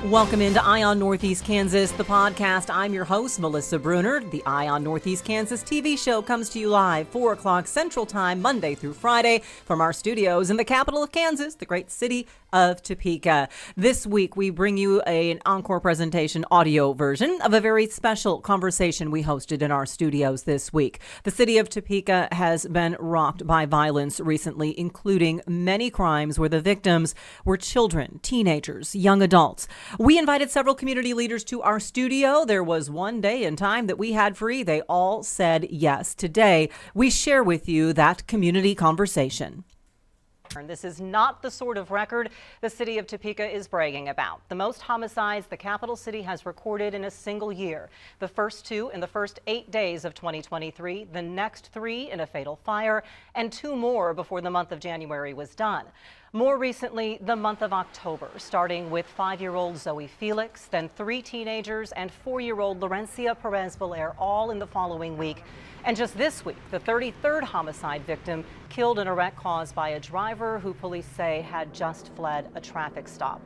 Welcome into Eye on Northeast Kansas, the podcast. I'm your host, Melissa Bruner. The Eye on Northeast Kansas TV show comes to you live 4 o'clock Central Time, Monday through Friday, from our studios in the capital of Kansas, the great city of Topeka. This week, we bring you an encore presentation audio version of a very special conversation we hosted in our studios this week. The city of Topeka has been rocked by violence recently, including many crimes where the victims were children, teenagers, young adults. We invited several community leaders to our studio. There was one day and time that we had free. They all said yes. Today, we share with you that community conversation. This is not the sort of record the city of Topeka is bragging about. The most homicides the capital city has recorded in a single year. The first two in the first 8 days of 2023, the next 3 in a fatal fire, and 2 more before the month of January was done. More recently, the month of October, starting with 5-year-old Zoe Felix, then 3 teenagers and 4-year-old Laurencia Perez-Belair, all in the following week. And just this week, the 33rd homicide victim killed in a wreck caused by a driver who police say had just fled a traffic stop.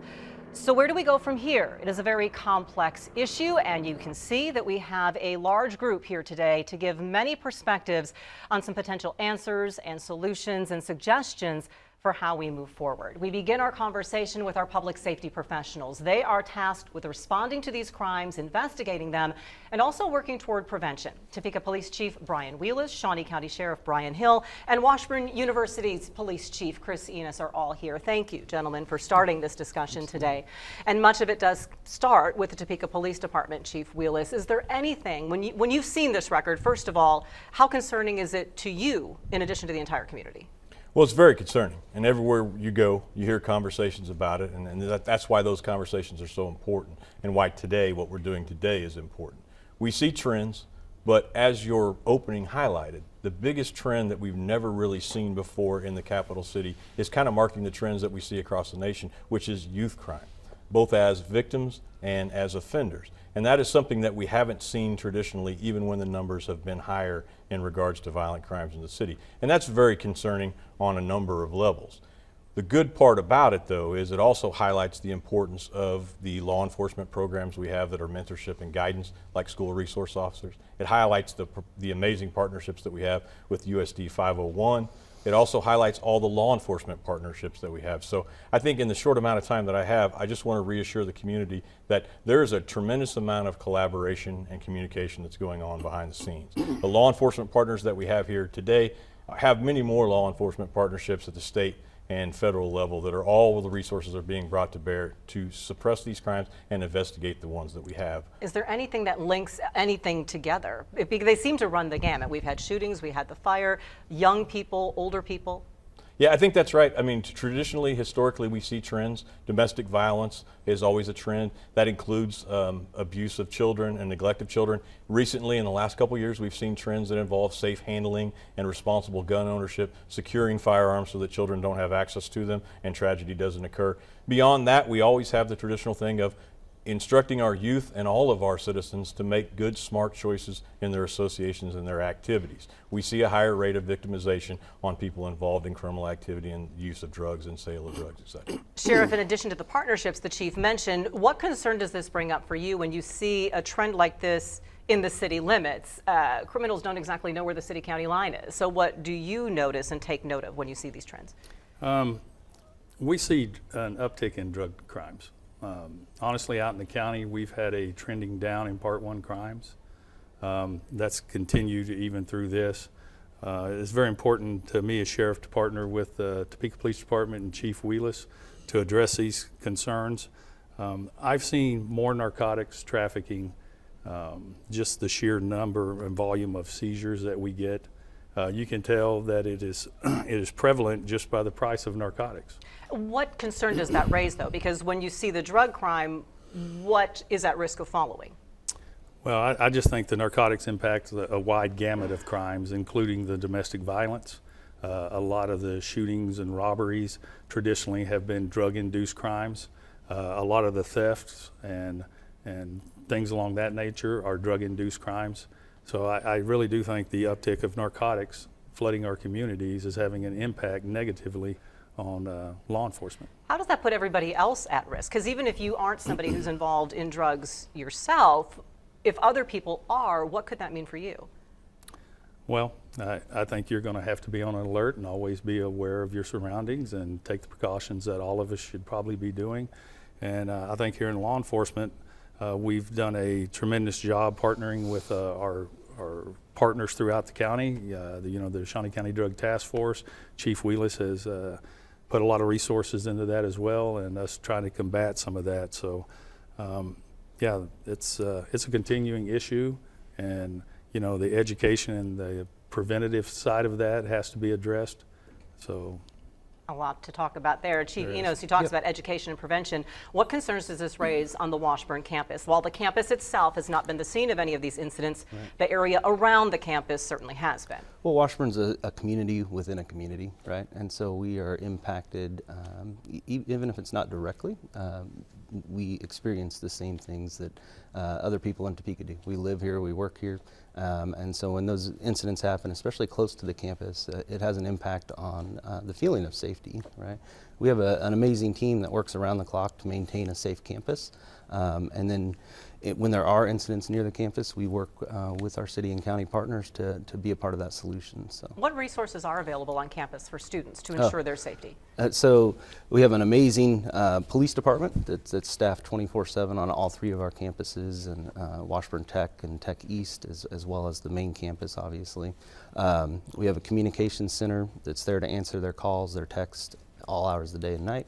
So where do we go from here? It is a very complex issue, and you can see that we have a large group here today to give many perspectives on some potential answers and solutions and suggestions for how we move forward. We begin our conversation with our public safety professionals. They are tasked with responding to these crimes, investigating them, and also working toward prevention. Topeka Police Chief Brian Wheelis, Shawnee County Sheriff Brian Hill, and Washburn University's Police Chief Chris Enos are all here. Thank you, gentlemen, for starting this discussion today. And much of it does start with the Topeka Police Department, Chief Wheelis. Is there anything, when you've seen this record, first of all, how concerning is it to you in addition to the entire community? Well, it's very concerning, and everywhere you go, you hear conversations about it, and that's why those conversations are so important, and why today, what we're doing today is important. We see trends, but as your opening highlighted, the biggest trend that we've never really seen before in the capital city is kind of marking the trends that we see across the nation, which is youth crime, both as victims and as offenders. And that is something that we haven't seen traditionally, even when the numbers have been higher in regards to violent crimes in the city. And that's very concerning on a number of levels. The good part about it, though, is it also highlights the importance of the law enforcement programs we have that are mentorship and guidance, like school resource officers. It highlights the amazing partnerships that we have with USD 501. It also highlights all the law enforcement partnerships that we have. So I think in the short amount of time that I have, I just want to reassure the community that there is a tremendous amount of collaboration and communication that's going on behind the scenes. The law enforcement partners that we have here today have many more law enforcement partnerships at the state and federal level that are all the resources are being brought to bear to suppress these crimes and investigate the ones that we have. Is there anything that links anything together? They seem to run the gamut. We've had shootings, we had the fire, young people, older people. Yeah, I think that's right. I mean, traditionally, historically, we see trends. Domestic violence is always a trend. That includes abuse of children and neglect of children. Recently, in the last couple of years, we've seen trends that involve safe handling and responsible gun ownership, securing firearms so that children don't have access to them and tragedy doesn't occur. Beyond that, we always have the traditional thing of instructing our youth and all of our citizens to make good, smart choices in their associations and their activities. We see a higher rate of victimization on people involved in criminal activity and use of drugs and sale of drugs, etc. Sheriff, in addition to the partnerships the chief mentioned, what concern does this bring up for you when you see a trend like this in the city limits? Criminals don't exactly know where the city-county line is. So what do you notice and take note of when you see these trends? We see an uptick in drug crimes. Honestly, out in the county, we've had a trending down in Part 1 crimes. That's continued even through this. It's very important to me as sheriff to partner with the Topeka Police Department and Chief Wheelis to address these concerns. I've seen more narcotics trafficking, just the sheer number and volume of seizures that we get. You can tell that it is prevalent just by the price of narcotics. What concern does that raise, though? Because when you see the drug crime, what is at risk of following? Well, I just think the narcotics impact a wide gamut of crimes, including the domestic violence. A lot of the shootings and robberies traditionally have been drug-induced crimes. A lot of the thefts and things along that nature are drug-induced crimes. So I really do think the uptick of narcotics flooding our communities is having an impact negatively on law enforcement. How does that put everybody else at risk? Because even if you aren't somebody who's involved in drugs yourself, if other people are, what could that mean for you? Well, I think you're going to have to be on alert and always be aware of your surroundings and take the precautions that all of us should probably be doing. And I think here in law enforcement, we've done a tremendous job partnering with our partners throughout the county. The Shawnee County Drug Task Force, Chief Wheelis has put a lot of resources into that as well, and us trying to combat some of that. So, yeah, it's a continuing issue, and the education and the preventative side of that has to be addressed. So. A lot to talk about there. Chief Enos, who talks about education and prevention. What concerns does this raise on the Washburn campus? While the campus itself has not been the scene of any of these incidents, the area around the campus certainly has been. Well, Washburn's a community within a community, right? And so we are impacted, even if it's not directly. We experience the same things that other people in Topeka do. We live here, we work here, and so when those incidents happen, especially close to the campus, it has an impact on the feeling of safety, right? We have an amazing team that works around the clock to maintain a safe campus, and then when there are incidents near the campus, we work with our city and county partners to be a part of that solution. So, what resources are available on campus for students to ensure their safety? So we have an amazing police department that's staffed 24/7 on all 3 of our campuses, and Washburn Tech and Tech East, as well as the main campus, obviously. We have a communications center that's there to answer their calls, their texts, all hours of the day and night.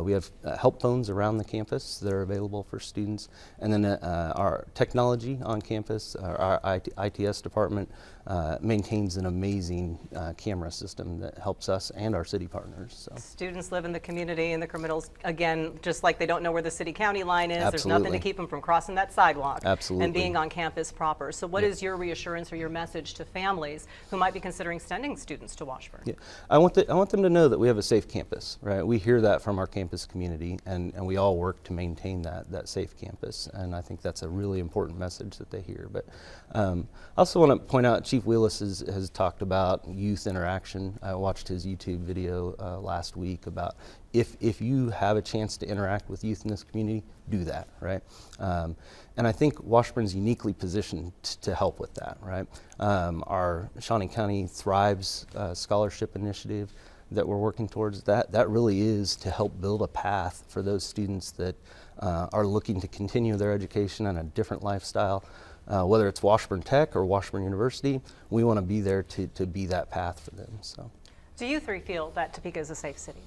We have help phones around the campus that are available for students. And then our technology on campus, our ITS department, maintains an amazing camera system that helps us and our city partners. So. Students live in the community, and the criminals, again, just like they don't know where the city-county line is, there's nothing to keep them from crossing that sidewalk and being on campus proper. So what is your reassurance or your message to families who might be considering sending students to Washburn? Yeah. I want them to know that we have a safe campus, right? We hear that from our campus community, and we all work to maintain that safe campus, and I think that's a really important message that they hear. But I also want to point out, Chief Wheelis has talked about youth interaction. I watched his YouTube video last week about if you have a chance to interact with youth in this community, do that, right? And I think Washburn's uniquely positioned to help with that, right? Our Shawnee County Thrives Scholarship Initiative that we're working towards, that really is to help build a path for those students that are looking to continue their education on a different lifestyle. Whether it's Washburn Tech or Washburn University, we want to be there to be that path for them. So, do you 3 feel that Topeka is a safe city?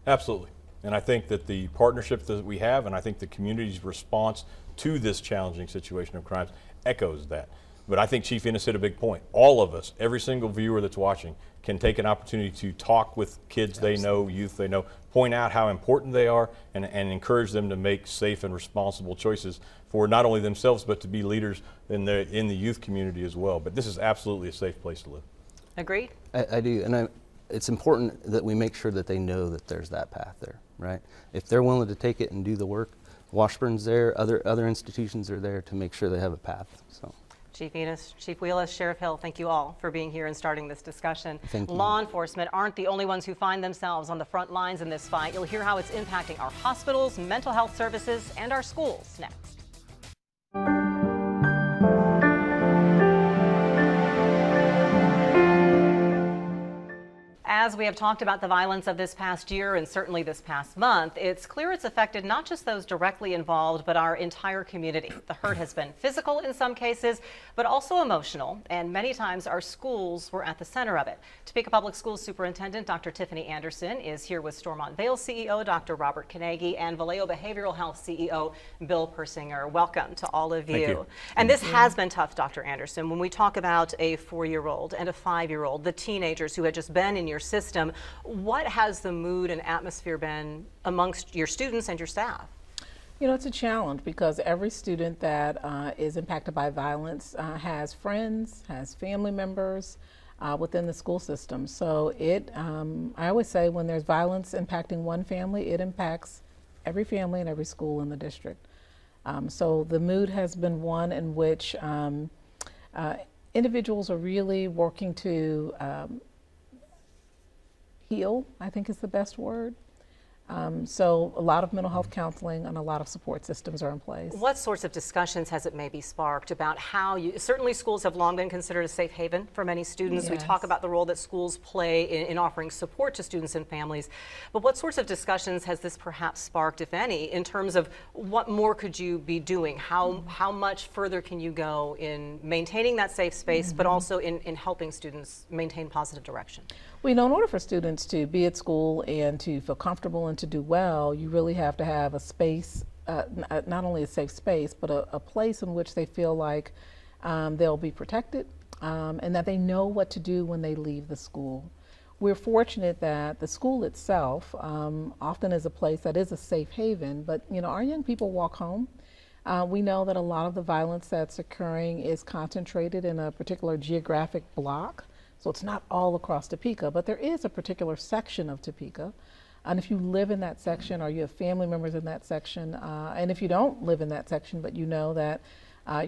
Absolutely. And I think that the partnership that we have, and I think the community's response to this challenging situation of crimes echoes that. But I think Chief Enos hit a big point. All of us, every single viewer that's watching, can take an opportunity to talk with kids they know, youth they know, point out how important they are, and encourage them to make safe and responsible choices for not only themselves, but to be leaders in the youth community as well. But this is absolutely a safe place to live. Agreed? I do, and it's important that we make sure that they know that there's that path there, right? If they're willing to take it and do the work, Washburn's there, other institutions are there to make sure they have a path. So. Chief Enos, Chief Wheelis, Sheriff Hill, thank you all for being here and starting this discussion. Thank you. Law enforcement aren't the only ones who find themselves on the front lines in this fight. You'll hear how it's impacting our hospitals, mental health services, and our schools next. As we have talked about the violence of this past year and certainly this past month, it's clear it's affected not just those directly involved, but our entire community. The hurt has been physical in some cases, but also emotional, and many times our schools were at the center of it. Topeka Public Schools Superintendent Dr. Tiffany Anderson is here with Stormont Vale CEO Dr. Robert Kanegi and Vallejo Behavioral Health CEO Bill Persinger. Welcome to all of you. Thank you. And this has been tough, Dr. Anderson. When we talk about a 4-year-old and a 5-year-old, the teenagers who had just been in your system, what has the mood and atmosphere been amongst your students and your staff? You know, it's a challenge because every student that is impacted by violence has friends, has family members within the school system. So I always say when there's violence impacting one family, it impacts every family and every school in the district. So the mood has been one in which individuals are really working to heal, I think is the best word. So a lot of mental health counseling and a lot of support systems are in place. What sorts of discussions has it maybe sparked about how certainly schools have long been considered a safe haven for many students. We talk about the role that schools play in offering support to students and families. But what sorts of discussions has this perhaps sparked, if any, in terms of what more could you be doing? How much further can you go in maintaining that safe space, but also in helping students maintain positive direction? Well, in order for students to be at school and to feel comfortable and to do well, you really have to have a space, not only a safe space, but a place in which they feel like they'll be protected and that they know what to do when they leave the school. We're fortunate that the school itself often is a place that is a safe haven, but our young people walk home. We know that a lot of the violence that's occurring is concentrated in a particular geographic block. So it's not all across Topeka, but there is a particular section of Topeka. And if you live in that section or you have family members in that section, and if you don't live in that section, but you know that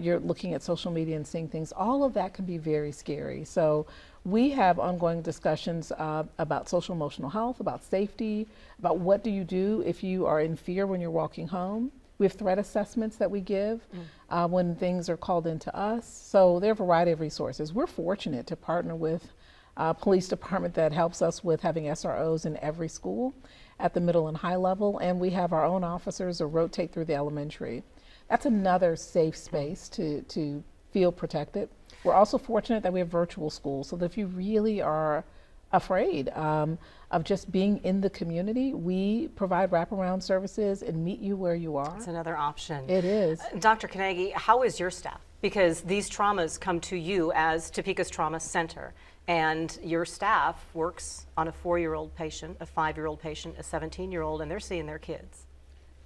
you're looking at social media and seeing things, all of that can be very scary. So we have ongoing discussions about social emotional health, about safety, about what do you do if you are in fear when you're walking home. We have threat assessments that we give when things are called into us. So there are a variety of resources. We're fortunate to partner with a police department that helps us with having SROs in every school at the middle and high level, and we have our own officers who rotate through the elementary. That's another safe space to feel protected. We're also fortunate that we have virtual schools, so that if you really are afraid of just being in the community, we provide wraparound services and meet you where you are. It's another option. It is. Dr. Kanagi, how is your staff? Because these traumas come to you as Topeka's Trauma Center, and your staff works on a 4-year-old patient, a 5-year-old patient, a 17-year-old, and they're seeing their kids.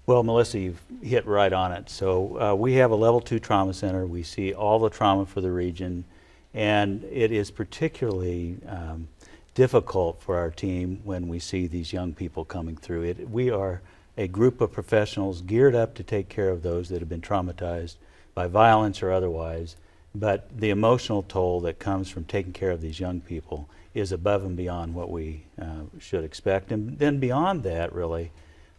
Well, Melissa, you've hit right on it. So we have a level 2 trauma center. We see all the trauma for the region, and it is particularly difficult for our team when we see these young people coming through it. We are a group of professionals geared up to take care of those that have been traumatized by violence or otherwise, but the emotional toll that comes from taking care of these young people is above and beyond what we should expect. And then beyond that, really,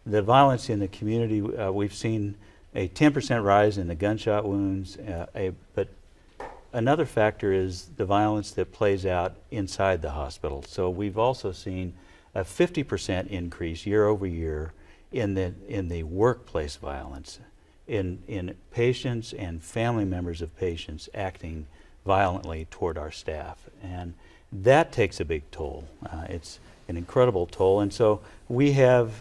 the violence in the community, we've seen a 10% rise in the gunshot wounds, but another factor is the violence that plays out inside the hospital. So we've also seen a 50% increase year over year in the workplace violence, in patients and family members of patients acting violently toward our staff. And that takes a big toll. It's an incredible toll. And so we have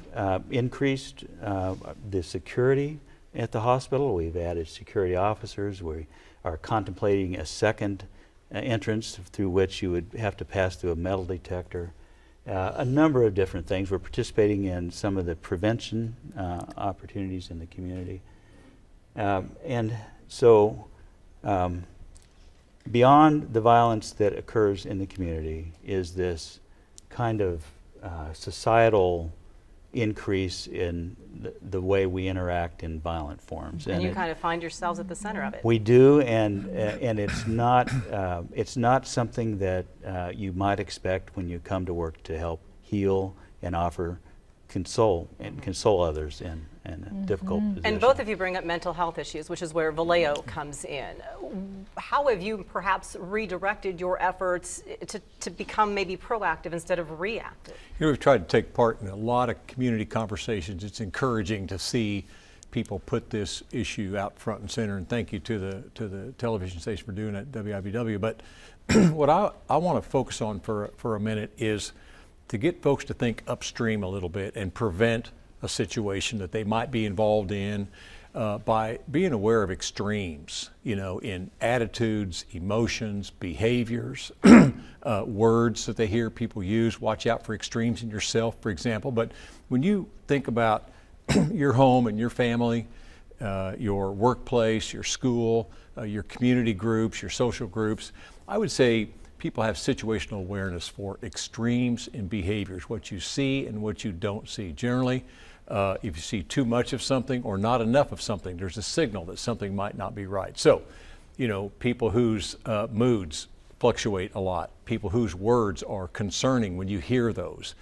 increased the security at the hospital. We've added security officers. We are contemplating a second entrance through which you would have to pass through a metal detector. A number of different things. We're participating in some of the prevention opportunities in the community. And so beyond the violence that occurs in the community is this kind of societal increase in the way we interact in violent forms. And you kind of find yourselves at the center of it. We do, and it's not something that you might expect when you come to work to help heal and offer console others in a difficult position. And both of you bring up mental health issues, which is where Vallejo comes in. How have you perhaps redirected your efforts to become maybe proactive instead of reactive? We've tried to take part in a lot of community conversations. It's encouraging to see people put this issue out front and center, and thank you to the television station for doing that, WIBW. But what I want to focus on for a minute is to get folks to think upstream a little bit and prevent a situation that they might be involved in by being aware of extremes, in attitudes, emotions, behaviors, words that they hear people use. Watch out for extremes in yourself, for example. But when you think about your home and your family, your workplace, your school, your community groups, your social groups, I would say people have situational awareness for extremes in behaviors, what you see and what you don't see. Generally, if you see too much of something or not enough of something, there's a signal that something might not be right. So, people whose moods fluctuate a lot. People whose words are concerning when you hear those.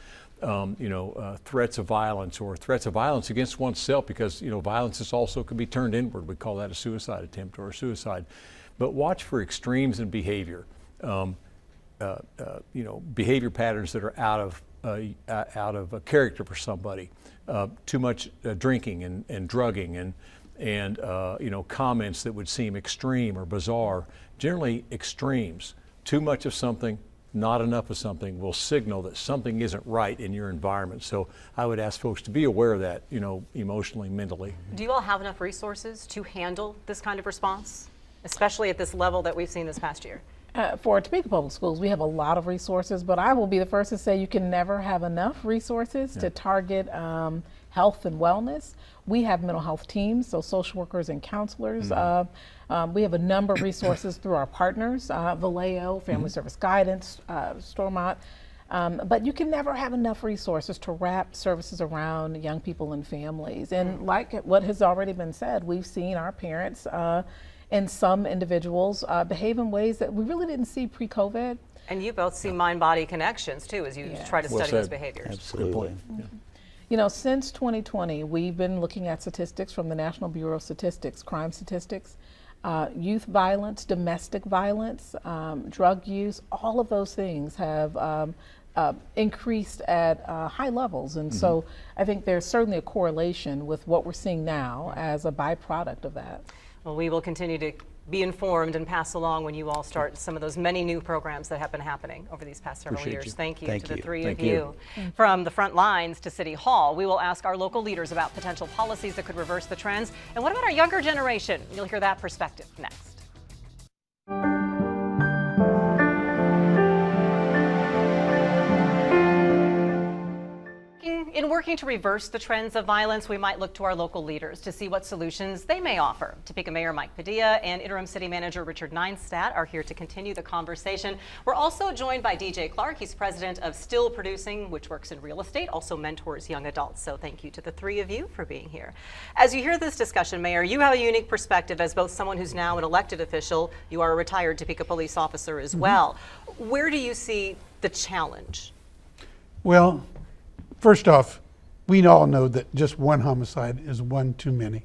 Threats of violence or threats of violence against oneself, because violence is also can be turned inward. We call that a suicide attempt or a suicide. But watch for extremes in behavior. Behavior patterns that are out of character for somebody. Too much drinking and drugging and comments that would seem extreme or bizarre. Generally extremes. Too much of something, not enough of something will signal that something isn't right in your environment. So I would ask folks to be aware of that, emotionally, mentally. Do you all have enough resources to handle this kind of response, especially at this level that we've seen this past year? For Topeka Public Schools, we have a lot of resources, but I will be the first to say you can never have enough resources to target health and wellness. We have mental health teams, so social workers and counselors. We have a number of resources through our partners, Vallejo, Family Service Guidance, Stormont. But you can never have enough resources to wrap services around young people and families. And like what has already been said, we've seen our parents and some individuals behave in ways that we really didn't see pre-COVID. And you both see mind-body connections too as you try to study those behaviors. Absolutely. Since 2020, we've been looking at statistics from the National Bureau of Statistics, crime statistics, youth violence, domestic violence, drug use. All of those things have increased at high levels. And so I think there's certainly a correlation with what we're seeing now as a byproduct of that. Well, we will continue to be informed and pass along when you all start some of those many new programs that have been happening over these past several years. Thank you to the three of you. From the front lines to City Hall, we will ask our local leaders about potential policies that could reverse the trends. And what about our younger generation? You'll hear that perspective next. In working to reverse the trends of violence, we might look to our local leaders to see what solutions they may offer. Topeka Mayor Mike Padilla and Interim City Manager Richard Neinstadt are here to continue the conversation. We're also joined by DJ Clark. He's president of Still Producing, which works in real estate, also mentors young adults. So thank you to the three of you for being here. As you hear this discussion, Mayor, you have a unique perspective as both someone who's now an elected official. You are a retired Topeka police officer as well. Where do you see the challenge? Well, first off, we all know that just one homicide is one too many.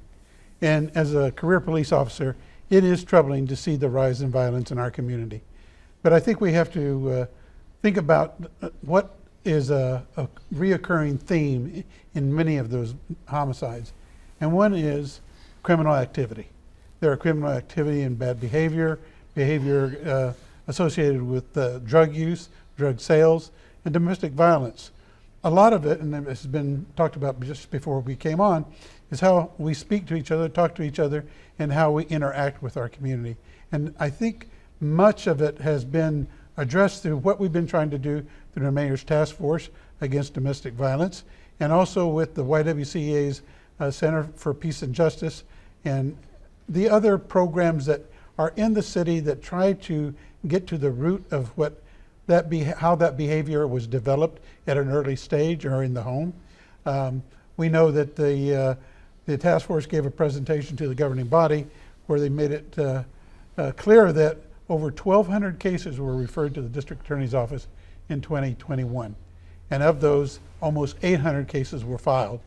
And as a career police officer, it is troubling to see the rise in violence in our community. But I think we have to think about what is a reoccurring theme in many of those homicides. And one is criminal activity. There are criminal activity and bad behavior associated with drug use, drug sales, and domestic violence. A lot of it, and it has been talked about just before we came on, is how we speak to each other, talk to each other, and how we interact with our community. And I think much of it has been addressed through what we've been trying to do through the Mayor's Task Force Against Domestic Violence, and also with the YWCA's Center for Peace and Justice, and the other programs that are in the city that try to get to the root of what how that behavior was developed at an early stage or in the home. We know that the task force gave a presentation to the governing body where they made it clear that over 1,200 cases were referred to the district attorney's office in 2021. And of those, almost 800 cases were filed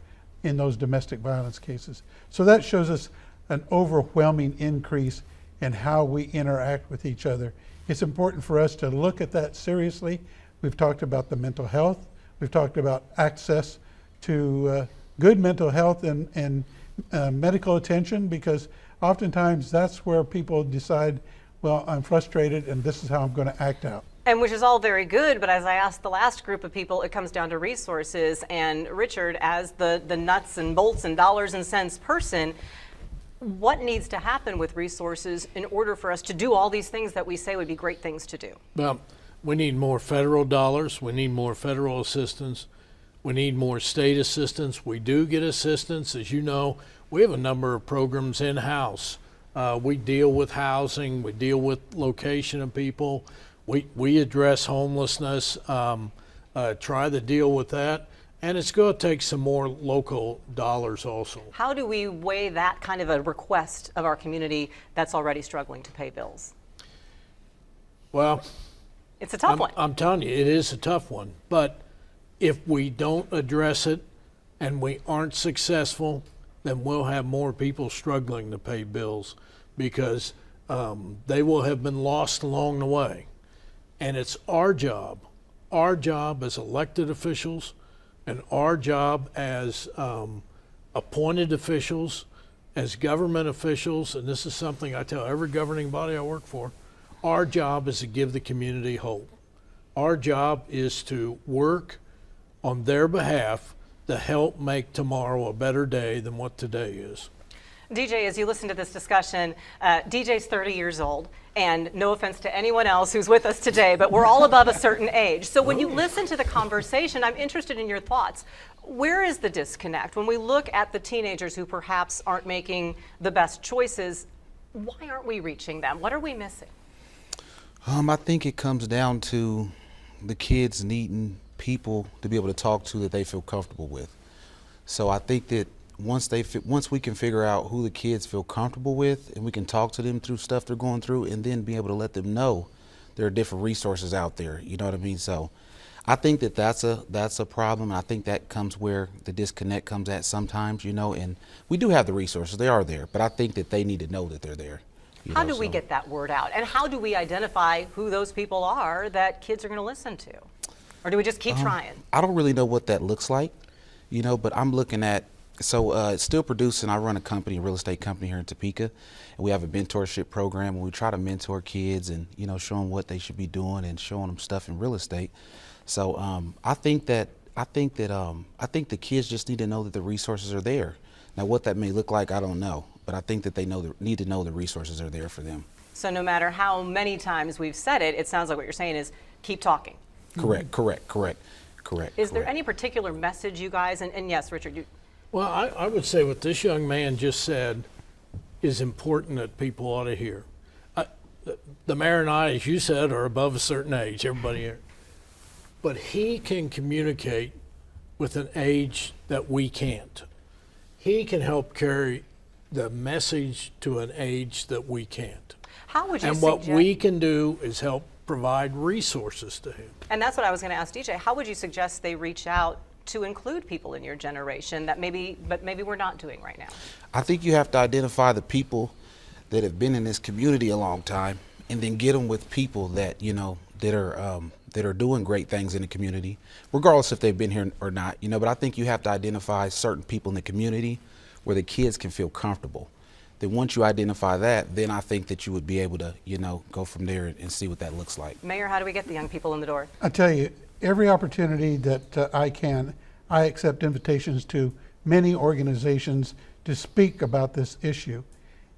in those domestic violence cases. So that shows us an overwhelming increase in how we interact with each other. It's important for us to look at that seriously. We've talked about the mental health. We've talked about access to good mental health and medical attention, because oftentimes that's where people decide, well, I'm frustrated and this is how I'm going to act out. And which is all very good, but as I asked the last group of people, it comes down to resources. And Richard, as the nuts and bolts and dollars and cents person, what needs to happen with resources in order for us to do all these things that we say would be great things to do? Well, we need more federal dollars. We need more federal assistance. We need more state assistance. We do get assistance. As you know, we have a number of programs in-house. We deal with housing. We deal with location of people. We address homelessness, try to deal with that. And it's going to take some more local dollars also. How do we weigh that kind of a request of our community that's already struggling to pay bills? Well, It's a tough one. I'm telling you, it is a tough one. But if we don't address it and we aren't successful, then we'll have more people struggling to pay bills because they will have been lost along the way. And it's our job as elected officials and our job as appointed officials, as government officials, and this is something I tell every governing body I work for, our job is to give the community hope. Our job is to work on their behalf to help make tomorrow a better day than what today is. DJ, as you listen to this discussion, DJ's 30 years old, and no offense to anyone else who's with us today, but we're all above a certain age. So when you listen to the conversation, I'm interested in your thoughts. Where is the disconnect? When we look at the teenagers who perhaps aren't making the best choices, why aren't we reaching them? What are we missing? I think it comes down to the kids needing people to be able to talk to that they feel comfortable with. So I think that once we can figure out who the kids feel comfortable with, and we can talk to them through stuff they're going through, and then be able to let them know there are different resources out there. You know what I mean? So I think that that's a problem. I think that comes where the disconnect comes at sometimes, you know, and we do have the resources, they are there, but I think that they need to know that they're there. How do we get that word out? And how do we identify who those people are that kids are going to listen to? Or do we just keep trying? I don't really know what that looks like, you know, but I'm looking at, Still Producing, I run a real estate company here in Topeka, and we have a mentorship program where we try to mentor kids and, you know, show them what they should be doing and showing them stuff in real estate. So I think the kids just need to know that the resources are there. Now, what that may look like, I don't know, but I think that they need to know the resources are there for them. So no matter how many times we've said it, it sounds like what you're saying is keep talking. Correct. Is there any particular message you guys, and yes, Richard, you... Well, I would say what this young man just said is important that people ought to hear. The mayor and I, as you said, are above a certain age, everybody here. But he can communicate with an age that we can't. He can help carry the message to an age that we can't. How would you And suggest... what we can do is help provide resources to him. And that's what I was going to ask DJ. How would you suggest they reach out to include people in your generation that maybe we're not doing right now? I think you have to identify the people that have been in this community a long time, and then get them with people that, you know, that are doing great things in the community, regardless if they've been here or not, you know. But I think you have to identify certain people in the community where the kids can feel comfortable. Then once you identify that, then I think that you would be able to, you know, go from there and see what that looks like. Mayor, how do we get the young people in the door? I tell you, every opportunity that I accept invitations to many organizations to speak about this issue.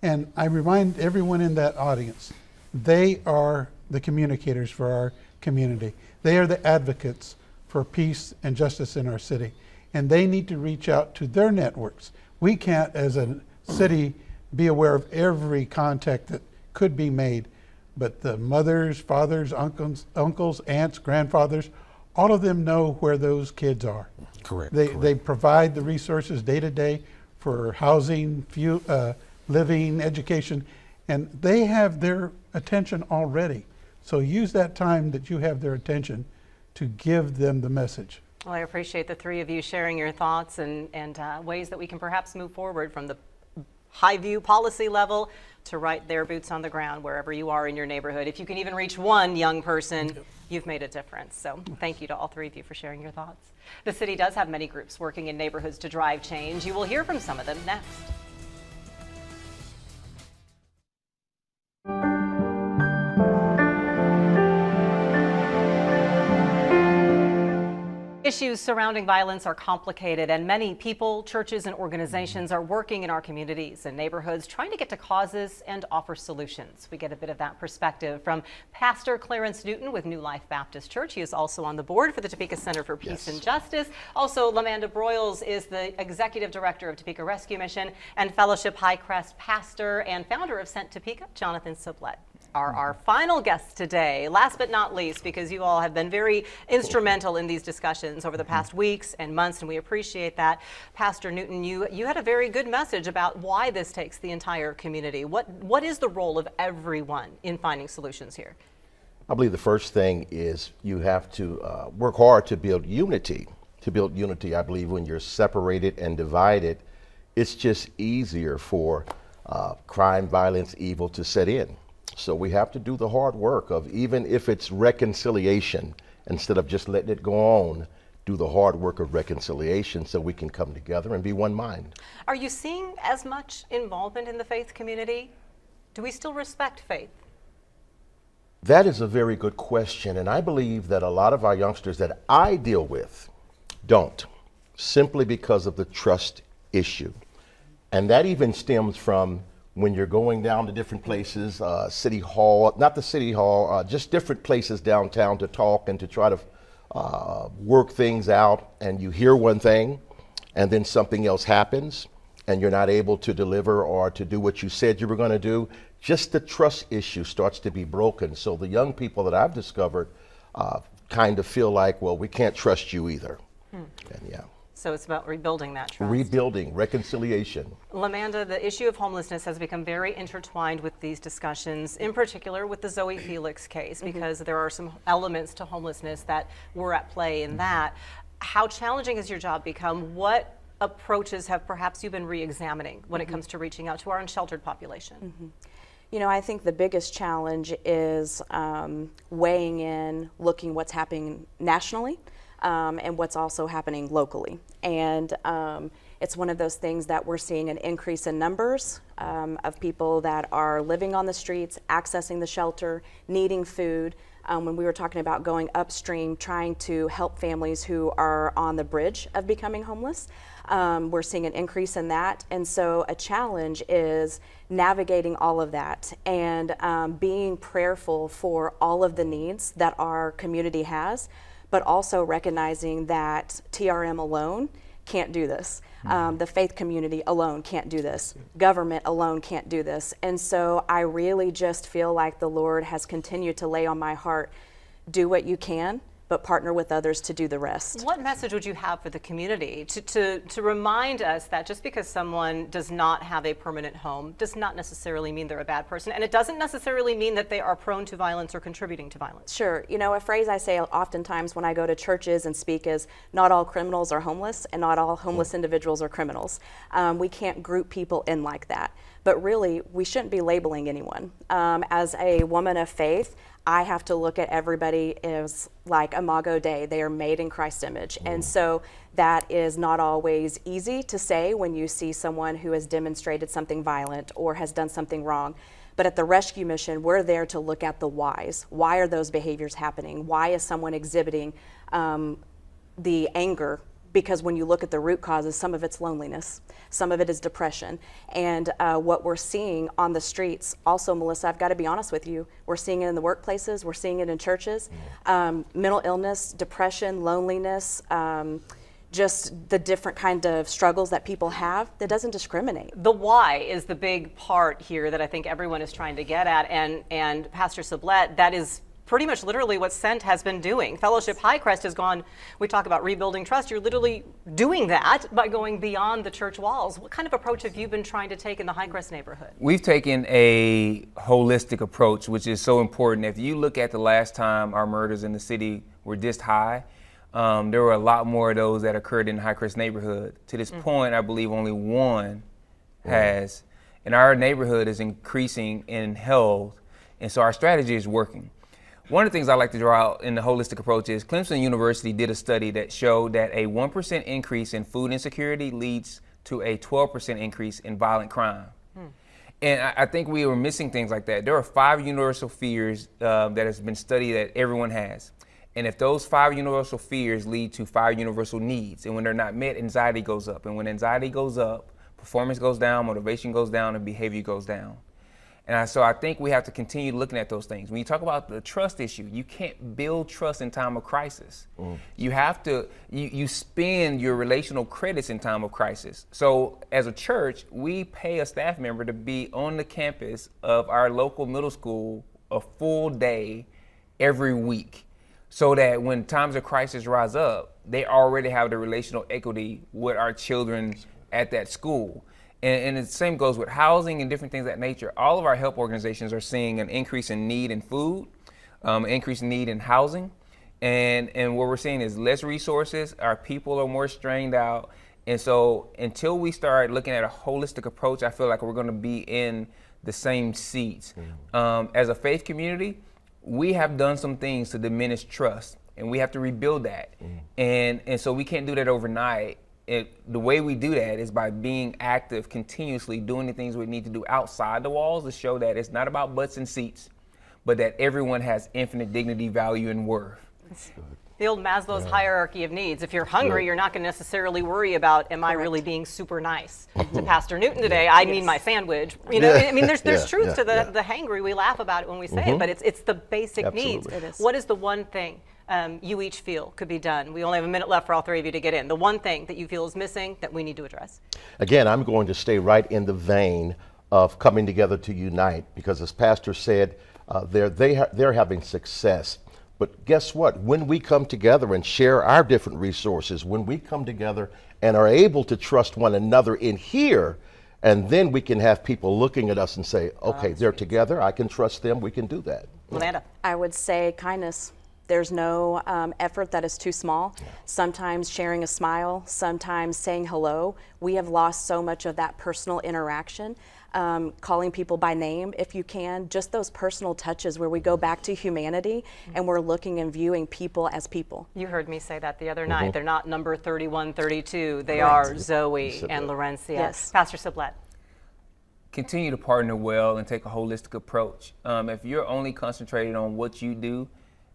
And I remind everyone in that audience, they are the communicators for our community. They are the advocates for peace and justice in our city. And they need to reach out to their networks. We can't, as a city, be aware of every contact that could be made, but the mothers, fathers, uncles, aunts, grandfathers, all of them know where those kids are. Correct. They provide the resources day to day for housing, living, education, and they have their attention already. So use that time that you have their attention to give them the message. Well, I appreciate the three of you sharing your thoughts and ways that we can perhaps move forward from the high view policy level to right there, boots on the ground, wherever you are in your neighborhood. If you can even reach one young person, you've made a difference. So thank you to all three of you for sharing your thoughts. The city does have many groups working in neighborhoods to drive change. You will hear from some of them next. Issues surrounding violence are complicated, and many people, churches, and organizations are working in our communities and neighborhoods trying to get to causes and offer solutions. We get a bit of that perspective from Pastor Clarence Newton with New Life Baptist Church. He is also on the board for the Topeka Center for Peace and Justice. Also, LaManda Broyles is the Executive Director of Topeka Rescue Mission, and Fellowship Highcrest pastor and founder of Sent Topeka, Jonathan Sublette, are our final guests today. Last but not least, because you all have been very instrumental in these discussions over the past weeks and months, and we appreciate that. Pastor Newton, you had a very good message about why this takes the entire community. What is the role of everyone in finding solutions here? I believe the first thing is you have to work hard to build unity. To build unity, I believe when you're separated and divided, it's just easier for crime, violence, evil to set in. So we have to do the hard work of, even if it's reconciliation, instead of just letting it go on, do the hard work of reconciliation so we can come together and be one mind. Are you seeing as much involvement in the faith community? Do we still respect faith? That is a very good question, and I believe that a lot of our youngsters that I deal with don't, simply because of the trust issue. And that even stems from when you're going down to different places, City Hall, not the City Hall, just different places downtown to talk and to try to work things out, and you hear one thing and then something else happens and you're not able to deliver or to do what you said you were going to do. Just the trust issue starts to be broken. So the young people that I've discovered kind of feel like, well, we can't trust you either. And yeah. So it's about rebuilding that trust. Rebuilding, reconciliation. LaManda, the issue of homelessness has become very intertwined with these discussions, in particular with the Zoe Felix case, because there are some elements to homelessness that were at play in that. How challenging has your job become? What approaches have perhaps you been re-examining when it comes to reaching out to our unsheltered population? You know, I think the biggest challenge is weighing in, looking what's happening nationally, and what's also happening locally. And it's one of those things that we're seeing an increase in numbers of people that are living on the streets, accessing the shelter, needing food. When we were talking about going upstream, trying to help families who are on the bridge of becoming homeless, we're seeing an increase in that. And so a challenge is navigating all of that and being prayerful for all of the needs that our community has, but also recognizing that TRM alone can't do this. The faith community alone can't do this. Government alone can't do this. And so I really just feel like the Lord has continued to lay on my heart, do what you can, but partner with others to do the rest. What message would you have for the community to remind us that just because someone does not have a permanent home does not necessarily mean they're a bad person, and it doesn't necessarily mean that they are prone to violence or contributing to violence? Sure. You know, a phrase I say oftentimes when I go to churches and speak is, not all criminals are homeless and not all homeless individuals are criminals. We can't group people in like that. But really, we shouldn't be labeling anyone. As a woman of faith, I have to look at everybody as like Imago Dei. They are made in Christ's image. And so that is not always easy to say when you see someone who has demonstrated something violent or has done something wrong. But at the rescue mission, we're there to look at the whys. Why are those behaviors happening? Why is someone exhibiting the anger? Because when you look at the root causes, some of it's loneliness, some of it is depression. And what we're seeing on the streets, also, Melissa, I've got to be honest with you, we're seeing it in the workplaces, we're seeing it in churches, mental illness, depression, loneliness, just the different kind of struggles that people have that doesn't discriminate. The why is the big part here that I think everyone is trying to get at. And Pastor Sublette, that is pretty much literally what Sent has been doing. Fellowship Highcrest has gone, we talk about rebuilding trust, you're literally doing that by going beyond the church walls. What kind of approach have you been trying to take in the Highcrest neighborhood? We've taken a holistic approach, which is so important. If you look at the last time our murders in the city were this high, there were a lot more of those that occurred in the Highcrest neighborhood. To this point, I believe only one has. And our neighborhood is increasing in health, and so our strategy is working. One of the things I like to draw out in the holistic approach is Clemson University did a study that showed that a 1% increase in food insecurity leads to a 12% increase in violent crime. And I think we were missing things like that. There are 5 universal fears that has been studied that everyone has. And if those 5 universal fears lead to 5 universal needs, and when they're not met, anxiety goes up. And when anxiety goes up, performance goes down, motivation goes down, and behavior goes down. And so I think we have to continue looking at those things. When you talk about the trust issue, you can't build trust in time of crisis. You have to, you spend your relational credits in time of crisis. So as a church, we pay a staff member to be on the campus of our local middle school a full day every week, so that when times of crisis rise up, they already have the relational equity with our children at that school. And the same goes with housing and different things of that nature. All of our help organizations are seeing an increase in need in food. increased need in housing. And what we're seeing is less resources, our people are more strained out. And so until we start looking at a holistic approach, I feel like we're going to be in the same seats. As a faith community, we have done some things to diminish trust, and we have to rebuild that. And so we can't do that overnight. The way we do that is by being active, continuously doing the things we need to do outside the walls to show that it's not about butts and seats, but that everyone has infinite dignity, value, and worth. The old Maslow's hierarchy of needs. If you're hungry, you're not going to necessarily worry about, am I really being super nice to Pastor Newton today? I need my sandwich. You know, I mean, there's truth to the hangry. We laugh about it when we say it, but it's the basic needs. It is. What is the one thing you each feel could be done? We only have a minute left for all three of you to get in. The one thing that you feel is missing that we need to address. Again, I'm going to stay right in the vein of coming together to unite, because as Pastor said, they're having success. But guess what? When we come together and share our different resources, when we come together and are able to trust one another in here, and then we can have people looking at us and say, okay, they're together, I can trust them, we can do that. Amanda. I would say kindness. There's no effort that is too small. Sometimes sharing a smile, sometimes saying hello. We have lost so much of that personal interaction. Calling people by name if you can, just those personal touches where we go back to humanity and we're looking and viewing people as people. You heard me say that the other night. They're not number 31, 32. They are Zoe and Laurencia. Yes. Pastor Sublette. Continue to partner well and take a holistic approach. If you're only concentrated on what you do,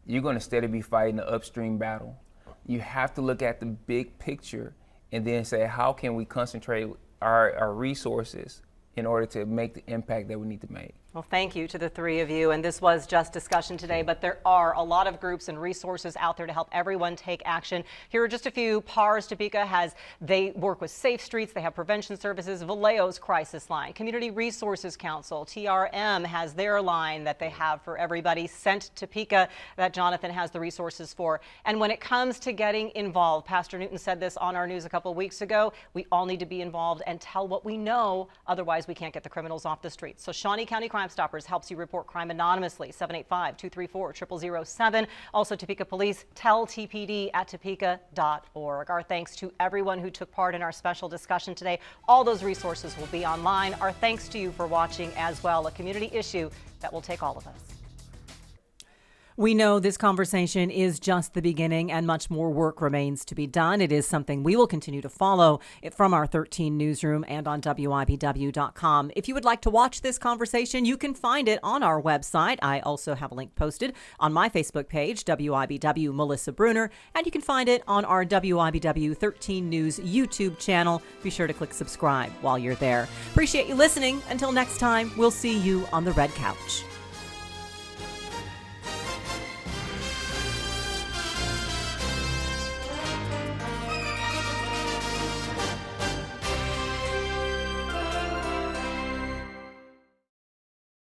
you're going to steadily be fighting the upstream battle. You have to look at the big picture and then say, how can we concentrate our resources in order to make the impact that we need to make? Well, thank you to the three of you. And this was just discussion today, but there are a lot of groups and resources out there to help everyone take action. Here are just a few. PARS Topeka they work with Safe Streets. They have prevention services, Vallejo's Crisis Line, Community Resources Council, TRM has their line that they have for everybody, Sent Topeka, that Jonathan has the resources for. And when it comes to getting involved, Pastor Newton said this on our news a couple of weeks ago, we all need to be involved and tell what we know. Otherwise, we can't get the criminals off the streets. So Shawnee County Crime Stoppers helps you report crime anonymously, 785-234-0007. Also, Topeka Police, tell TPD at topeka.org. Our thanks to everyone who took part in our special discussion today. All those resources will be online. Our thanks to you for watching as well, a community issue that will take all of us. We know this conversation is just the beginning and much more work remains to be done. It is something we will continue to follow from our 13 newsroom and on WIBW.com. If you would like to watch this conversation, you can find it on our website. I also have a link posted on my Facebook page, WIBW Melissa Bruner, and you can find it on our WIBW 13 News YouTube channel. Be sure to click subscribe while you're there. Appreciate you listening. Until next time, we'll see you on the Red Couch.